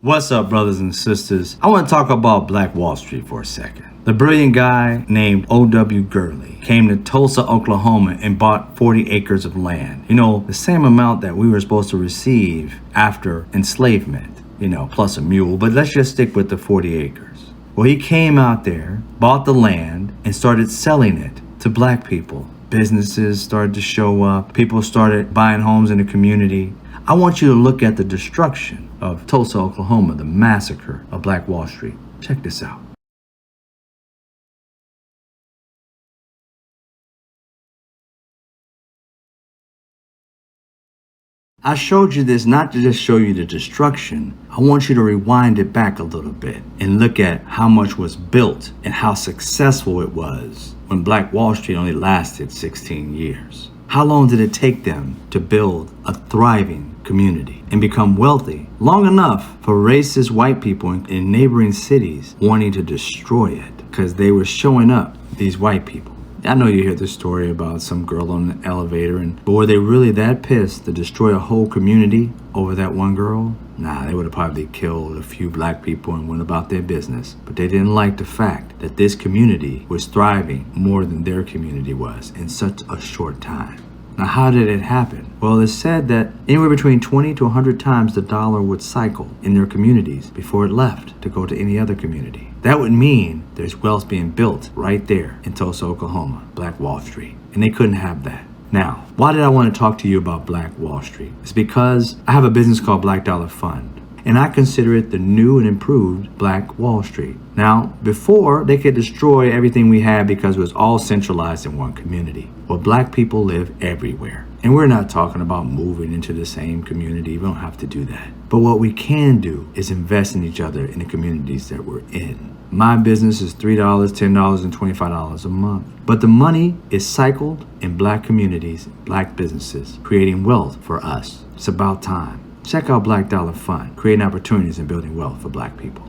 What's up, brothers and sisters? I want to talk about Black Wall Street for a second. The brilliant guy named O.W. Gurley came to Tulsa, Oklahoma and bought 40 acres of land. The same amount that we were supposed to receive after enslavement, plus a mule, but let's just stick with the 40 acres. Well, he came out there, bought the land, and started selling it to black people. Businesses started to show up. People started buying homes in the community. I want you to look at the destruction of Tulsa, Oklahoma, the massacre of Black Wall Street. Check this out. I showed you this not to just show you the destruction. I want you to rewind it back a little bit and look at how much was built and how successful it was when Black Wall Street only lasted 16 years. How long did it take them to build a thriving community and become wealthy long enough for racist white people in neighboring cities wanting to destroy it because they were showing up, these white people? I know you hear the story about some girl on the elevator, but were they really that pissed to destroy a whole community over that one girl? Nah, they would have probably killed a few black people and went about their business. But they didn't like the fact that this community was thriving more than their community was in such a short time. Now, how did it happen? Well, it's said that anywhere between 20 to 100 times the dollar would cycle in their communities before it left to go to any other community. That would mean there's wealth being built right there in Tulsa, Oklahoma, Black Wall Street. And they couldn't have that. Now, why did I want to talk to you about Black Wall Street? It's because I have a business called Black Dollar Fund, and I consider it the new and improved Black Wall Street. Now, before, they could destroy everything we had because it was all centralized in one community. Well, black people live everywhere. And we're not talking about moving into the same community. We don't have to do that. But what we can do is invest in each other in the communities that we're in. My business is $3, $10, and $25 a month. But the money is cycled in black communities, black businesses, creating wealth for us. It's about time. Check out Black Dollar Fund, creating opportunities and building wealth for black people.